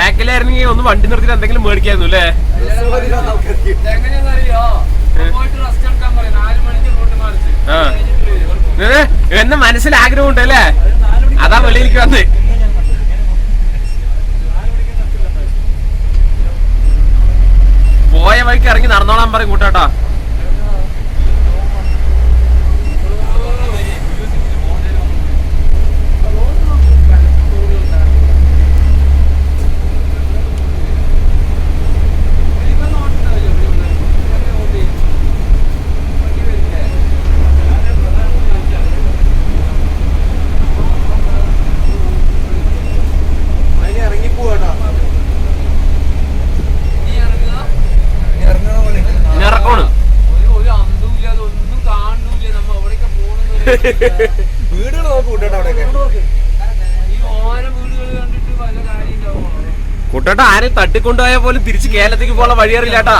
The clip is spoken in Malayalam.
ബാക്കിലായിരുന്നെങ്കിൽ ഒന്ന് വണ്ടി നിർത്തിട്ട് എന്തെങ്കിലും മേടിക്കായിരുന്നു അല്ലേ? എന്നെ മനസ്സിൽ ആഗ്രഹം ഉണ്ട് അല്ലേ? അതാ വെളിയിലേക്ക് വന്ന്. പോയ വഴിക്ക് ഇറങ്ങി നടന്നോളാൻ പറയും കൂട്ടാട്ടാ. വീടുകൾ നോക്കി കൂട്ടേട്ടാ അവിടെയൊക്കെ. കൂട്ടേട്ടാ ആരും തട്ടിക്കൊണ്ടുപോയാൽ പോലും തിരിച്ച് കേരളത്തിലേക്ക് പോകാൻ വഴിയറിയില്ലാട്ടാ.